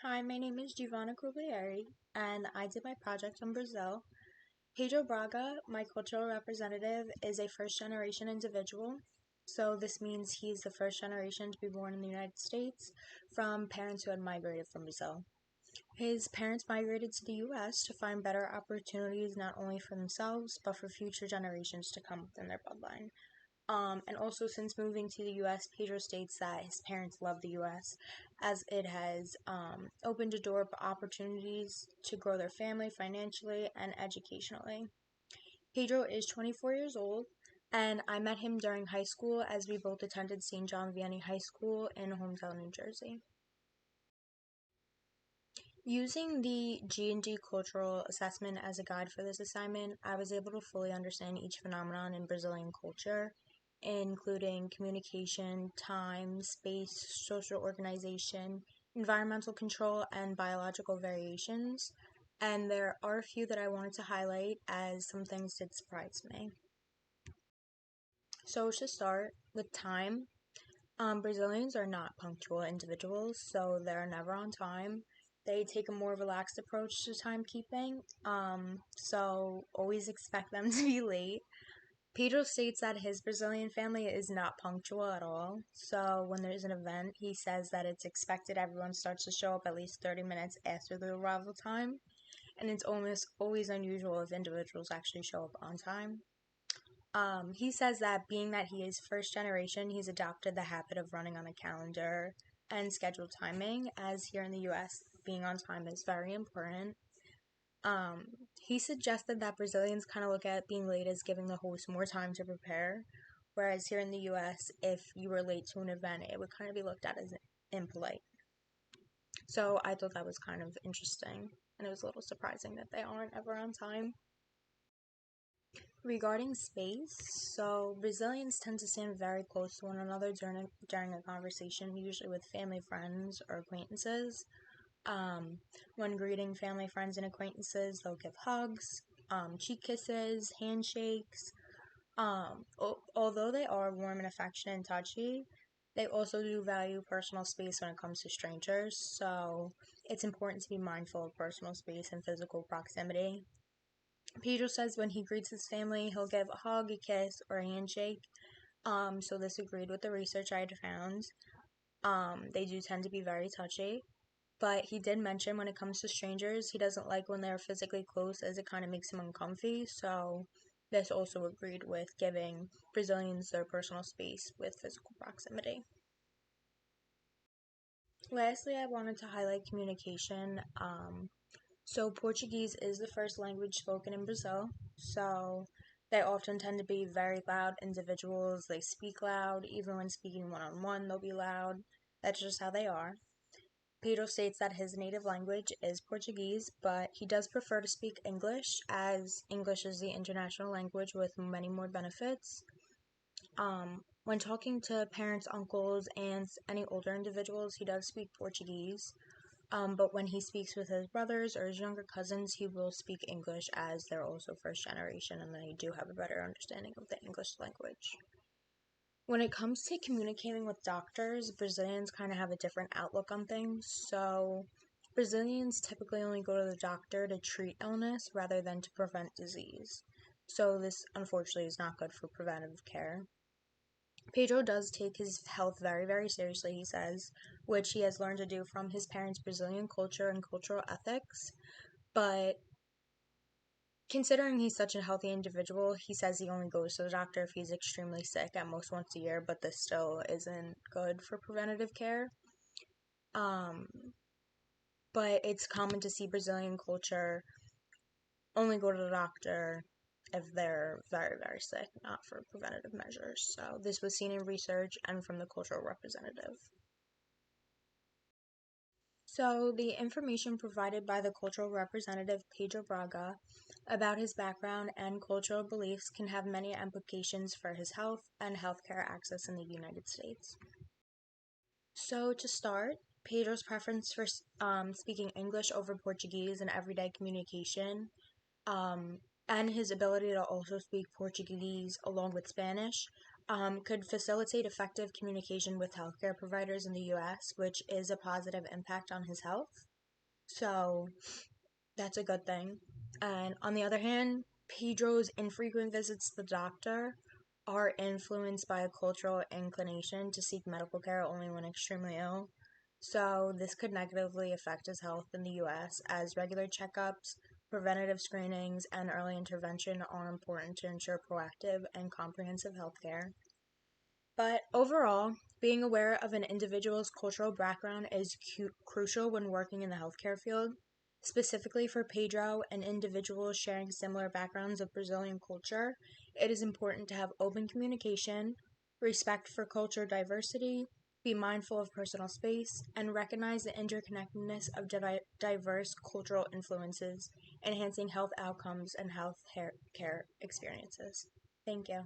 Hi, my name is Giovanna Coglieri, and I did my project on Brazil. Pedro Braga, my cultural representative, is a first generation individual. So, this means he's the first generation to be born in the United States from parents who had migrated from Brazil. His parents migrated to the US to find better opportunities not only for themselves, but for future generations to come within their bloodline. And also, since moving to the US, Pedro states that his parents love the US as it has opened a door of opportunities to grow their family financially and educationally. Pedro is 24 years old, and I met him during high school as we both attended St. John Vianney High School in Hometown, New Jersey. Using the G&G cultural assessment as a guide for this assignment, I was able to fully understand each phenomenon in Brazilian culture, including communication, time, space, social organization, environmental control, and biological variations. And there are a few that I wanted to highlight as some things did surprise me. So to start with time, Brazilians are not punctual individuals, so they're never on time. They take a more relaxed approach to timekeeping, so always expect them to be late. Pedro states that his Brazilian family is not punctual at all, so when there's an event, he says that it's expected everyone starts to show up at least 30 minutes after the arrival time, and it's almost always unusual if individuals actually show up on time. He says that being that he is first generation, he's adopted the habit of running on a calendar and scheduled timing, as here in the US, being on time is very important. Um, he suggested that Brazilians kind of look at being late as giving the host more time to prepare, whereas here in the US, if you were late to an event, it would kind of be looked at as impolite. So I thought that was kind of interesting, and it was a little surprising that they aren't ever on time. Regarding space, so Brazilians tend to stand very close to one another during a conversation, usually with family, friends, or acquaintances. Um, when greeting family, friends, and acquaintances, they'll give hugs, cheek kisses, handshakes. Although they are warm and affectionate and touchy, they also do value personal space when it comes to strangers. So it's important to be mindful of personal space and physical proximity. Pedro says when he greets his family, he'll give a hug, a kiss, or a handshake. So this agreed with the research I had found. They do tend to be very touchy. But he did mention when it comes to strangers, he doesn't like when they're physically close as it kind of makes him uncomfy. So this also agreed with giving Brazilians their personal space with physical proximity. Lastly, I wanted to highlight communication. So Portuguese is the first language spoken in Brazil. So they often tend to be very loud individuals. They speak loud. Even when speaking one on one, they'll be loud. That's just how they are. Pedro states that his native language is Portuguese, but he does prefer to speak English, as English is the international language with many more benefits. When talking to parents, uncles, aunts, any older individuals, he does speak Portuguese. But when he speaks with his brothers or his younger cousins, he will speak English as they're also first generation and they do have a better understanding of the English language. When it comes to communicating with doctors, Brazilians kind of have a different outlook on things. So, Brazilians typically only go to the doctor to treat illness rather than to prevent disease. So, this unfortunately is not good for preventive care. Pedro does take his health very, very seriously, he says, which he has learned to do from his parents' Brazilian culture and cultural ethics. But considering he's such a healthy individual, he says he only goes to the doctor if he's extremely sick, at most once a year, but this still isn't good for preventative care. Um, but it's common to see Brazilian culture only go to the doctor if they're very, very sick, not for preventative measures. So this was seen in research and from the cultural representative. So, the information provided by the cultural representative Pedro Braga about his background and cultural beliefs can have many implications for his health and healthcare access in the United States. So, to start, Pedro's preference for speaking English over Portuguese in everyday communication, um, and his ability to also speak Portuguese along with Spanish, could facilitate effective communication with healthcare providers in the US, which is a positive impact on his health. So that's a good thing. And on the other hand, Pedro's infrequent visits to the doctor are influenced by a cultural inclination to seek medical care only when extremely ill. So this could negatively affect his health in the US, as regular checkups, preventative screenings, and early intervention are important to ensure proactive and comprehensive health care. But overall, being aware of an individual's cultural background is crucial when working in the healthcare field. Specifically for Pedro and individuals sharing similar backgrounds of Brazilian culture, it is important to have open communication, respect for culture diversity, be mindful of personal space, and recognize the interconnectedness of diverse cultural influences, enhancing health outcomes and health care experiences. Thank you.